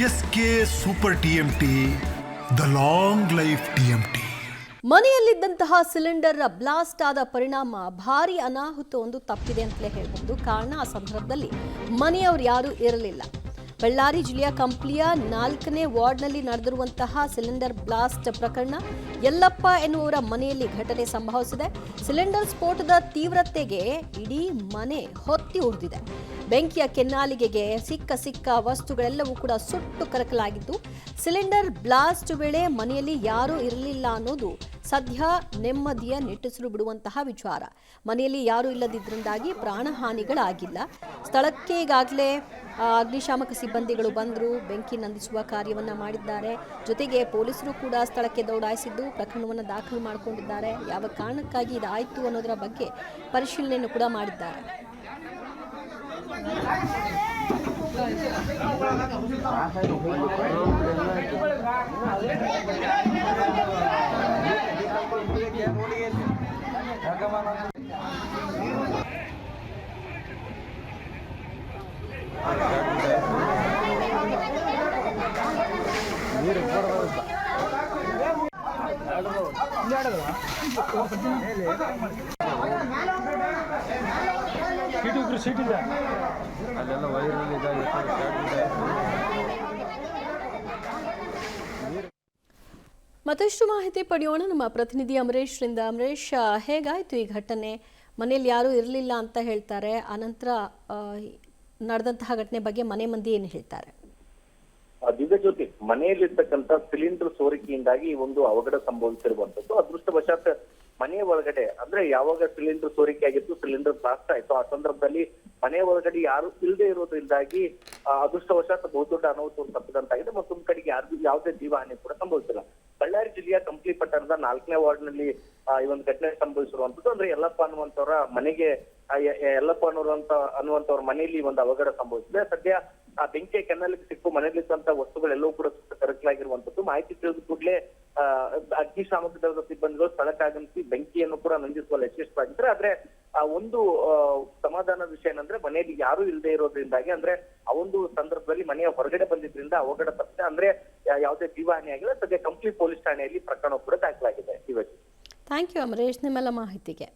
S K super TMT, the long life TMT. ಮನೆಯಲ್ಲಿದ್ದಂತಹ cylinder blast ಆದ ಪರಿಣಾಮ ಭಾರಿ ಅನಾಹುತವೊಂದು ತಪ್ಪಿದೆ ಅಂತಲೇ ಹೇಳಬಹುದು. ಕಾರಣ ಆ ಸಂದರ್ಭದಲ್ಲಿ ಮನೆಯವರು ಯಾರೂ ಇರಲಿಲ್ಲ. ಬಳ್ಳಾರಿ ಜಿಲ್ಲೆಯ ಕಂಪ್ಲಿಯ 4ನೇ ವಾರ್ಡ್ನಲ್ಲಿ ನಡೆದಿರುವಂತಹ ಸಿಲಿಂಡರ್ ಬ್ಲಾಸ್ಟ್ ಪ್ರಕರಣ ಯಲ್ಲಪ್ಪ ಎನ್ನುವರ ಮನೆಯಲ್ಲಿ ಘಟನೆ ಸಂಭವಿಸಿದೆ. ಸಿಲಿಂಡರ್ ಸ್ಫೋಟದ ತೀವ್ರತೆಗೆ ಇಡೀ ಮನೆ ಹೊತ್ತಿ ಉರಿದಿದೆ. ಬೆಂಕಿಯ ಕೆನ್ನಾಲಿಗೆಗೆ ಸಿಕ್ಕ ವಸ್ತುಗಳೆಲ್ಲವೂ ಕೂಡ ಸುಟ್ಟು ಕರಕಲಾಗಿದ್ದು, ಸಿಲಿಂಡರ್ ಬ್ಲಾಸ್ಟ್ ವೇಳೆ ಮನೆಯಲ್ಲಿ ಯಾರೂ ಇರಲಿಲ್ಲ ಅನ್ನೋದು ಸದ್ಯ ನೆಮ್ಮದಿಯ ನಿಟ್ಟುಸಿರು ಬಿಡುವಂತಹ ವಿಚಾರ. ಮನೆಯಲ್ಲಿ ಯಾರೂ ಇಲ್ಲದಿದ್ದರಿಂದಾಗಿ ಪ್ರಾಣಹಾನಿಗಳಾಗಿಲ್ಲ. ಸ್ಥಳಕ್ಕೆ ಈಗಾಗಲೇ ಅಗ್ನಿಶಾಮಕ ಸಿಬ್ಬಂದಿಗಳು ಬಂದರು, ಬೆಂಕಿ ನಂದಿಸುವ ಕಾರ್ಯವನ್ನು ಮಾಡಿದ್ದಾರೆ. ಜೊತೆಗೆ ಪೊಲೀಸರು ಕೂಡ ಸ್ಥಳಕ್ಕೆ ದೌಡಾಯಿಸಿದ್ದು ಪ್ರಕರಣವನ್ನು ದಾಖಲು ಮಾಡಿಕೊಂಡಿದ್ದಾರೆ. ಯಾವ ಕಾರಣಕ್ಕಾಗಿ ಇದಾಯಿತು ಅನ್ನೋದರ ಬಗ್ಗೆ ಪರಿಶೀಲನೆಯನ್ನು ಕೂಡ ಮಾಡಿದ್ದಾರೆ. ಅಲ್ಲೆಲ್ಲ ವೈರಲ್ ಮತ್ತಷ್ಟು ಮಾಹಿತಿ ಪಡೆಯೋಣ ನಮ್ಮ ಪ್ರತಿನಿಧಿ ಅಮರೇಶ್ರಿಂದ. ಅಮರೇಶ್, ಹೇಗಾಯಿತು ಈ ಘಟನೆ? ಮನೆಯಲ್ಲಿ ಯಾರೂ ಇರಲಿಲ್ಲ ಅಂತ ಹೇಳ್ತಾರೆ. ಆನಂತರ ನಡೆದಂತಹ ಘಟನೆ ಬಗ್ಗೆ ಮನೆ ಮಂದಿ ಏನು ಹೇಳ್ತಾರೆ? ದಿವ್ಯಜ್ಯೋತಿ, ಮನೆಯಲ್ಲಿರ್ತಕ್ಕಂಥ ಸಿಲಿಂಡರ್ ಸೋರಿಕೆಯಿಂದಾಗಿ ಒಂದು ಅವಘಡ ಸಂಭವಿಸಿರುವಂತದ್ದು. ಅದೃಷ್ಟವಶಾತ್ ಮನೆಯ ಒಳಗಡೆ, ಅಂದ್ರೆ ಯಾವಾಗ ಸಿಲಿಂಡರ್ ಸೋರಿಕೆ ಆಗಿತ್ತು, ಸಿಲಿಂಡರ್ ಬ್ಲಾಸ್ಟ್ ಆಯ್ತು, ಆ ಸಂದರ್ಭದಲ್ಲಿ ಮನೆಯ ಒಳಗಡೆ ಯಾರು ಇಲ್ಲದೆ ಇರೋದ್ರಿಂದಾಗಿ ಅದೃಷ್ಟವಶಾತ್ ಬಹುದೊಡ್ಡ ಅನಾಹುತ ತಪ್ಪಿದಂತಾಗಿದೆ. ಮತ್ತೊಂದು ಕಡೆಗೆ ಯಾವುದೇ ಜೀವಹಾನಿ ಕೂಡ ಸಂಭವಿಸಿಲ್ಲ. ಬಳ್ಳಾರಿ ಜಿಲ್ಲೆಯ ಕಂಪ್ಲಿ ಪಟ್ಟಣದ 4ನೇ ವಾರ್ಡ್ ನಲ್ಲಿ ಈ ಒಂದು ಘಟನೆ ಸಂಭವಿಸಿರುವಂತದ್ದು. ಅಂದ್ರೆ ಯಲ್ಲಪ್ಪ ಅನ್ನುವಂತವರ ಮನೆಗೆ ಯಲ್ಲಪ್ಪ ಅನ್ನುವಂತವ್ರ ಮನೆಯಲ್ಲಿ ಒಂದು ಅವಘಡ ಸಂಭವಿಸಿದೆ. ಸದ್ಯ ಆ ಬೆಂಕಿಯ ಕೆನ್ನಾಲಿಗೆ ಸಿಕ್ಕು ಮನೆಯಲ್ಲಿದ್ದಂತ ವಸ್ತುಗಳೆಲ್ಲವೂ ಕೂಡ ಕರಕಲಾಗಿರುವಂತದ್ದು. ಮಾಹಿತಿ ತಿಳಿದ ಕೂಡಲೇ ಅಗ್ನಿಶಾಮಕ ದಳದ ಸಿಬ್ಬಂದಿಗಳು ಸ್ಥಳಕ್ಕೆ ಆಗಮಿಸಿ ಬೆಂಕಿಯನ್ನು ಕೂಡ ನಂದಿಸುವಲ್ಲಿ ಯಶಸ್ವಿಯಾಗಿದ್ದಾರೆ. ಆದ್ರೆ ಆ ಒಂದು ಸಮಾಧಾನದ ವಿಷಯ ಏನಂದ್ರೆ, ಮನೆಯಲ್ಲಿ ಯಾರು ಇಲ್ಲದೆ ಇರೋದ್ರಿಂದಾಗಿ, ಅಂದ್ರೆ ಆ ಒಂದು ಸಂದರ್ಭದಲ್ಲಿ ಮನೆಯ ಹೊರಗಡೆ ಬಂದಿದ್ರಿಂದ ಅವಘಡ ತಪ್ಪಿದೆ. ಅಂದ್ರೆ ಯಾವುದೇ ಜೀವಹಾನಿ ಆಗಿಲ್ಲ. ಸದ್ಯ ಕಂಪ್ಲಿ ಪೊಲೀಸ್ ಠಾಣೆಯಲ್ಲಿ ಪ್ರಕರಣ ಕೂಡ ದಾಖಲಾಗಿದೆ. ಥ್ಯಾಂಕ್ ಯು ಅಮರೇಶ್, ನಿಮ್ಮೆಲ್ಲ ಮಾಹಿತಿಗೆ.